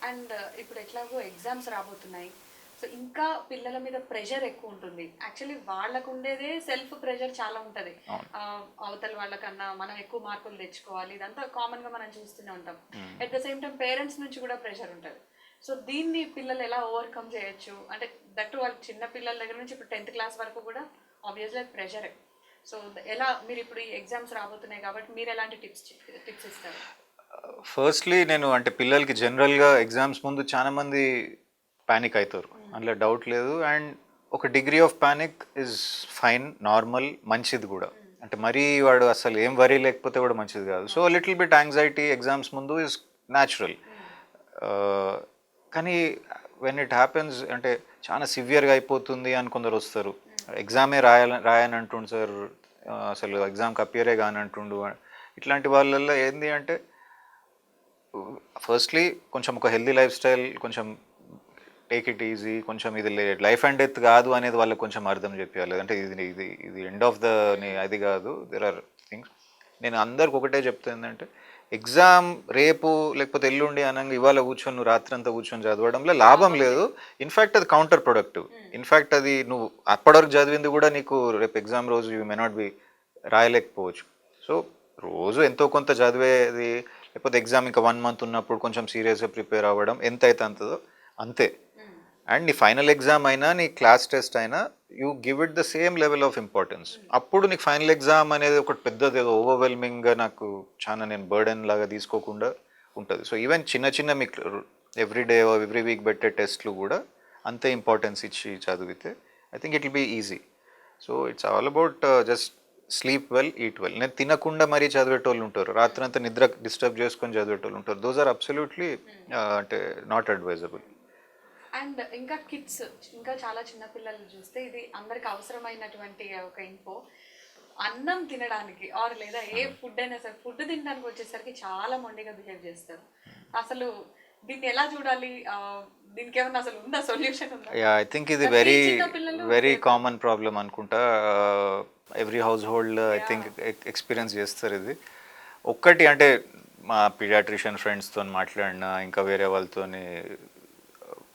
And ఇప్పుడు ఎట్లాగో exams రాబోతున్నాయి. సో ఇంకా పిల్లల మీద ప్రెషర్ ఎక్కువ ఉంటుంది. యాక్చువల్లీ వాళ్ళకు ఉండేదే సెల్ఫ్ ప్రెషర్ చాలా ఉంటుంది. అవును. అవతల వాళ్ళకన్నా మనం ఎక్కువ మార్కులు తెచ్చుకోవాలి, ఇదంతా కామన్గా మనం చూస్తూనే ఉంటాం. At the same time parents నుంచి కూడా ప్రెషర్ ఉంటుంది. సో దీన్ని పిల్లలు ఎలా ఓవర్కమ్ చేయొచ్చు అంటే దట్టు వాళ్ళు చిన్న పిల్లల దగ్గర నుంచి ఇప్పుడు 10th క్లాస్ వరకు కూడా ఆబ్వియస్లీ ప్రెషరే. సో ఎలా మీరు ఇప్పుడు ఈ ఎగ్జామ్స్ రాబోతున్నాయి కాబట్టి మీరు ఎలాంటి టిప్స్ ఇస్తారు? ఫస్ట్లీ నేను అంటే పిల్లలకి జనరల్గా ఎగ్జామ్స్ ముందు చాలా మంది ప్యానిక్ అవుతారు, అందులో డౌట్ లేదు. అండ్ ఒక degree of panic is fine, normal, మంచిది కూడా. అంటే మరీ వాడు అసలు ఏం వరీ లేకపోతే కూడా మంచిది కాదు. So little bit anxiety exams ముందు ఇస్ న్యాచురల్. కానీ వెన్ ఇట్ హ్యాపెన్స్ అంటే చాలా సివియర్గా అయిపోతుంది అని కొందరు వస్తారు. ఎగ్జామే రాయని అంటుండు సార్, అసలు ఎగ్జామ్కి అపియరే కాని అంటుండు. ఇట్లాంటి వాళ్ళల్లో ఏంది అంటే ఫస్ట్లీ కొంచెం ఒక హెల్దీ లైఫ్ స్టైల్, కొంచెం టేక్ ఇట్ ఈజీ, కొంచెం ఇది లైఫ్ అండ్ డెత్ కాదు అనేది వాళ్ళకి కొంచెం అర్థం చెప్పాలి. అంటే ఇది ఇది ఇది ఎండ్ ఆఫ్ ద అది కాదు, దెర్ ఆర్ థింగ్స్. నేను అందరికి ఒకటే చెప్తాను ఏంటంటే ఎగ్జామ్ రేపు లేకపోతే ఎల్లుండి అనగా ఇవాళ కూర్చొని నువ్వు రాత్రి అంతా కూర్చొని చదవడంలో లాభం లేదు. ఇన్ఫ్యాక్ట్ అది కౌంటర్ ప్రొడక్టివ్. ఇన్ఫ్యాక్ట్ అది నువ్వు అప్పటివరకు చదివింది కూడా నీకు రేపు ఎగ్జామ్ రోజు యూ మే నాట్ బి రాయలేకపోవచ్చు. సో రోజు ఎంతో కొంత చదివేది, లేకపోతే ఎగ్జామ్ ఇంకా 1 month ఉన్నప్పుడు కొంచెం సీరియస్గా ప్రిపేర్ అవ్వడం ఎంత అయితే అంతదో అంతే. అండ్ నీ ఫైనల్ ఎగ్జామ్ అయినా నీ క్లాస్ టెస్ట్ అయినా you give it the same level of importance. అప్పుడు నీకు ఫైనల్ ఎగ్జామ్ అనేది ఒకటి పెద్దది ఓవర్వెల్మింగ్గా నాకు చాలా నేను బర్డెన్ లాగా తీసుకోకుండా ఉంటుంది. సో ఈవెన్ చిన్న చిన్న మీకు ఎవ్రీ డే ఎవ్రీ వీక్ పెట్టే టెస్ట్లు కూడా అంతే ఇంపార్టెన్స్ ఇచ్చి చదివితే I think it will be easy. So it's all about just sleep well, eat well. నేను తినకుండా మరీ చదివేటోళ్ళు ఉంటారు, రాత్రంతా నిద్ర డిస్టర్బ్ చేసుకొని చదివేటోళ్ళు ఉంటారు. దోస్ ఆర్ అబ్సల్యూట్లీ అంటే నాట్ అడ్వైజబుల్. అండ్ ఇంకా కిడ్స్, ఇంకా చాలా చిన్న పిల్లలు చూస్తే ఇది అందరికి అవసరమైనటువంటి ఒక ఇన్ఫో. అన్నం తినడానికి ఆర్ లేదా ఏ ఫుడ్ అయినా సరే ఫుడ్ తినడానికి వచ్చేసరికి చాలా మొండిగా బిహేవ్ చేస్తారు. అసలు దీన్ని ఎలా చూడాలి? దీనికి ఏమన్నా అసలు ఉందా, సొల్యూషన్ ఉందా? యా, ఐ థింక్ ఇది ప్రతి వెరీ చిన్న పిల్లలు వెరీ కామన్ ప్రాబ్లం అనుకుంటా. Every house hold I think experience చేస్తారు ఇది. ఒక్కటి అంటే మా పీడియాట్రిషియన్ ఫ్రెండ్స్తో మాట్లాడినా, ఇంకా వేరే వాళ్ళతోని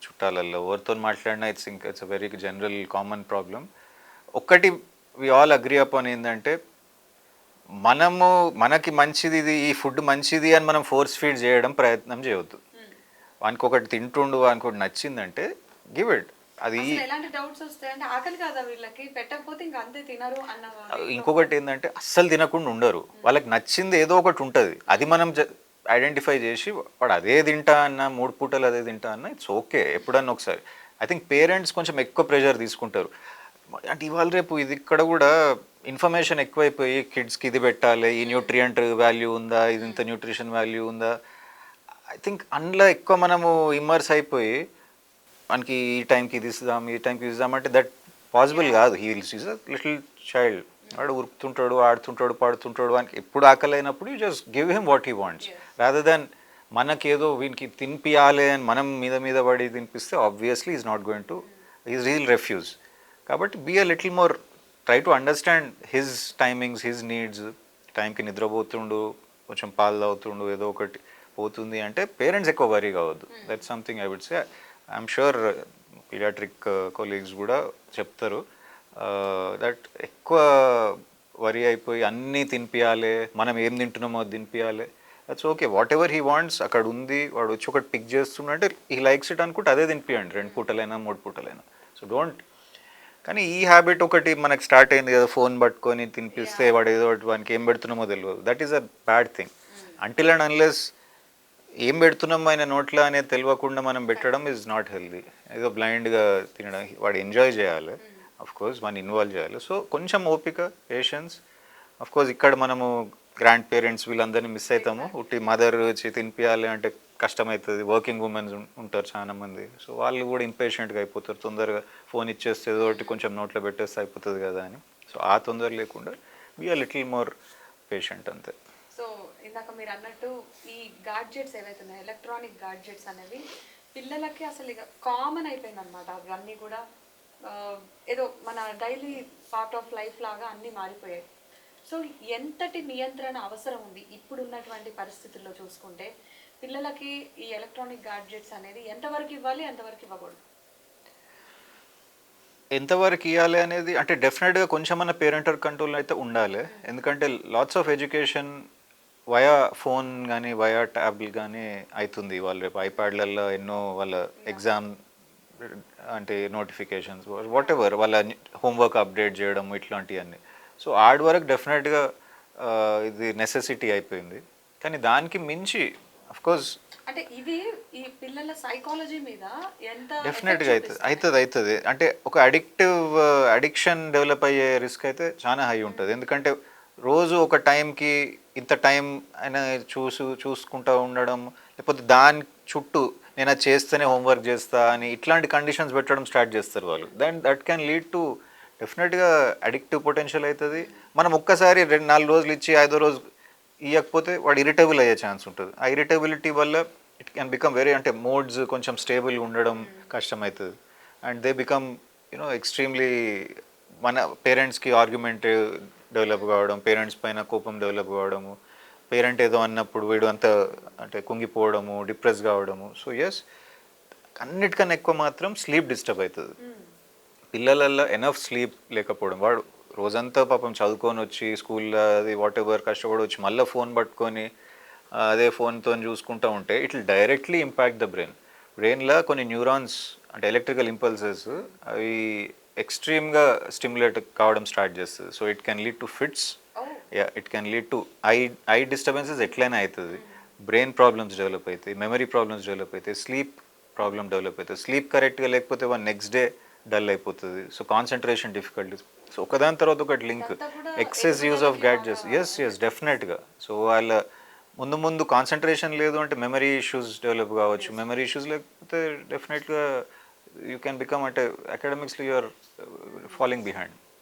చుట్టాలలో ఎవరితో మాట్లాడినా it's a very general common problem. ఒక్కటి వి ఆల్ అగ్రీ అపాన్ ఏంటంటే మనకి మంచిది ఇది, ఈ ఫుడ్ మంచిది అని మనం ఫోర్స్ ఫీడ్ చేయడం ప్రయత్నం చేయవద్దు. వానికి ఒకటి తింటుండు, వానికి ఒకటి నచ్చిందంటే గివ్ ఇట్. అది అసలు ఎలాంటి డౌట్స్ వస్తాయి అంటే ఆకలి కాదా వీళ్ళకి, పెట్టకపోతే ఇంకా అంతే తినరు అన్న. ఇంకొకటి ఏంటంటే అస్సలు తినకుండా ఉండరు, వాళ్ళకి నచ్చింది ఏదో ఒకటి ఉంటుంది, అది మనం ఐడెంటిఫై చేసి వాడు అదే తింటా అన్న 3 పూటలు అదే తింటా అన్న ఇట్స్ ఓకే ఎప్పుడన్నా ఒకసారి. ఐ థింక్ పేరెంట్స్ కొంచెం ఎక్కువ ప్రెషర్ తీసుకుంటారు. అంటే ఇవాళ రేపు ఇది ఇక్కడ కూడా ఇన్ఫర్మేషన్ ఎక్కువైపోయి కిడ్స్కి ఇది పెట్టాలి, ఈ న్యూట్రియంట్ వాల్యూ ఉందా, ఇది ఇంత న్యూట్రిషన్ వాల్యూ ఉందా. ఐ థింక్ అందులో ఎక్కువ మనము ఇమ్మర్స్ అయిపోయి మనకి ఈ టైంకి ఇది ఇస్తాం, ఈ టైంకి ఇది ఇస్తాం అంటే దట్ పాసిబుల్ కాదు. He wills is a little child, వాడు ఉరుకుతుంటాడు, ఆడుతుంటాడు, పాడుతుంటాడు. వానికి ఎప్పుడు ఆకలి అయినప్పుడు you just give him what he wants, rather than మనకేదో వీనికి తినిపియాలి అని మనం మీద పడి తినిపిస్తే obviously is not going to, is real refuse. కాబట్టి be a little more, try to understand his timings, his needs. టైంకి నిద్రపోతుండు, కొంచెం పాలు తాగుతుండు, ఏదో ఒకటి పోతుంది అంటే పేరెంట్స్ ఎక్కువ వరీ కావద్దు. That's something I would say. I'm sure paediatric colleagues కూడా చెప్తారు దట్ ఎక్కువ వరీ అయిపోయి అన్నీ తినిపించాలి, మనం ఏం తింటున్నామో అది తినిపించాలి. That's okay, whatever he wants అక్కడ ఉంది, వాడు వచ్చి ఒకటి పిక్ చేస్తున్నాడంటే హీ లైక్స్ ఇట్ అనుకుంటే అదే తినిపించండి, 2 పూటలైనా 3 పూటలైనా. So don't. కానీ ఈ హ్యాబిట్ ఒకటి మనకు స్టార్ట్ అయింది కదా, ఫోన్ పట్టుకొని తినిపిస్తే వాడు ఏదో ఒకటి వానికి ఏం పెడుతున్నామో తెలియదు. That is a bad thing. Until and unless ఏం పెడుతున్నాం ఆయన నోట్లో అనేది తెలియకుండా మనం పెట్టడం ఈజ్ నాట్ హెల్దీ. ఏదో బ్లైండ్గా తినడం, వాడు ఎంజాయ్ చేయాలి, అఫ్ కోర్స్ మనం ఇన్వాల్వ్ చేయాలి. సో కొంచెం ఓపిక, పేషెన్స్. అఫ్ కోర్స్ ఇక్కడ మనము గ్రాండ్ పేరెంట్స్ వీళ్ళందరినీ మిస్ అవుతాము. ఉట్టి మదర్ వచ్చి తినిపించాలి అంటే కష్టమవుతుంది. వర్కింగ్ ఉమెన్స్ ఉంటారు చాలా మంది, సో వాళ్ళు కూడా ఇంపేషెంట్గా అయిపోతారు, తొందరగా ఫోన్ ఇచ్చేస్తే ఏదో ఒకటి కొంచెం నోట్లో పెట్టేస్తే అయిపోతుంది కదా అని. సో ఆ తొందర లేకుండా be a little more patient అంతే. సో ఇందాక మీరు అన్నట్టు ఈ గాడ్జెట్స్ ఏవైతే ఉన్నాయో, ఎలక్ట్రానిక్ గాడ్జెట్స్ అనేవి పిల్లలకి అసలు ఇక కామన్ అయిపోయింది అనమాట. అవన్నీ కూడా ఏదో మన డైలీ పార్ట్ ఆఫ్ లైఫ్ లాగా అన్నీ మారిపోయాయి. సో ఎంతటి నియంత్రణ అవసరం ఉంది ఇప్పుడు ఉన్నటువంటి పరిస్థితుల్లో చూసుకుంటే? పిల్లలకి ఈ ఎలక్ట్రానిక్ గాడ్జెట్స్ అనేది ఎంతవరకు ఇవ్వాలి, ఎంతవరకు ఇవ్వకూడదు? ఎంతవరకు ఇవ్వాలి అనేది అంటే డెఫినెట్గా కొంచెమన్నా పేరెంటల్ కంట్రోల్ అయితే ఉండాలి. ఎందుకంటే lots of education via phone కానీ వయా ట్యాబ్లు కానీ అవుతుంది. వాళ్ళు రేపు ఐప్యాడ్లలో ఎన్నో వాళ్ళ ఎగ్జామ్ అంటే నోటిఫికేషన్స్ వాట్ ఎవర్ వాళ్ళ హోంవర్క్ అప్డేట్ చేయడం ఇట్లాంటివన్నీ. సో ఆర్డ్ వరకు డెఫినెట్గా ఇది నెసెసిటీ అయిపోయింది. కానీ దానికి మించి అఫ్కోర్స్ అంటే ఇది ఈ పిల్లల సైకాలజీ మీద ఎంత డెఫినెట్గా అవుతుంది. అంటే ఒక అడిక్షన్ డెవలప్ అయ్యే రిస్క్ అయితే చాలా హై ఉంటుంది. ఎందుకంటే రోజు ఒక టైంకి ఇంత టైం అయినా చూసుకుంటూ ఉండడం, లేకపోతే దాని చుట్టూ నేను అది చేస్తేనే హోంవర్క్ చేస్తా అని ఇట్లాంటి కండిషన్స్ పెట్టడం స్టార్ట్ చేస్తారు వాళ్ళు. దట్ క్యాన్ లీడ్ టు డెఫినెట్గా అడిక్టివ్ పొటెన్షియల్ అవుతుంది. మనం ఒక్కసారి 2-4 రోజులు ఇచ్చి 5వ రోజు ఇవ్వకపోతే వాడు ఇరిటబుల్ అయ్యే ఛాన్స్ ఉంటుంది. ఆ ఇరిటబిలిటీ వల్ల ఇట్ క్యాన్ బికమ్ వెరీ అంటే మోడ్స్ కొంచెం స్టేబుల్ ఉండడం కష్టమవుతుంది. అండ్ దే బికమ్ ఎక్స్ట్రీమ్లీ మన పేరెంట్స్కి ఆర్గ్యుమెంట్ డెవలప్ కావడం, పేరెంట్స్ పైన కోపం డెవలప్ కావడము, పేరెంట్ ఏదో అన్నప్పుడు వీడు అంత అంటే కుంగిపోవడము, డిప్రెస్ కావడము. సో ఎస్, అన్నిటికన్నా ఎక్కువ మాత్రం స్లీప్ డిస్టర్బ్ అవుతుంది. పిల్లలల్లో ఎనఫ్ స్లీప్ లేకపోవడం, వాడు రోజంతా పాపం చదువుకొని వచ్చి స్కూల్లో అది వాట్ ఎవర్ కష్టపడి వచ్చి మళ్ళీ ఫోన్ పట్టుకొని అదే ఫోన్తో చూసుకుంటూ ఉంటే it will directly impact the బ్రెయిన్లో కొన్ని న్యూరాన్స్ అంటే ఎలక్ట్రికల్ ఇంపల్సెస్ అవి ఎక్స్ట్రీమ్గా స్టిమ్యులేట్ కావడం స్టార్ట్ చేస్తుంది. So it can lead to fits, it can lead to eye disturbances ఎట్లయినా అవుతుంది. బ్రెయిన్ ప్రాబ్లమ్స్ డెవలప్ అవుతాయి, మెమరీ ప్రాబ్లమ్స్ డెవలప్ అవుతాయి, స్లీప్ ప్రాబ్లమ్ డెవలప్ అవుతుంది. స్లీప్ కరెక్ట్గా లేకపోతే వన్ నెక్స్ట్ డే డల్ అయిపోతుంది. So concentration difficulties. సో ఒకదాని తర్వాత ఒకటి link, excess use of gadgets. Yes డెఫినెట్గా. సో వాళ్ళ ముందు కాన్సన్ట్రేషన్ లేదు అంటే మెమరీ ఇష్యూస్ డెవలప్ కావచ్చు. మెమరీ ఇష్యూస్ లేకపోతే డెఫినెట్గా యూ క్యాన్ బికమ్ అంటే అకాడమిక్స్లో యూఆర్ ఫాలోయింగ్ బిహైండ్.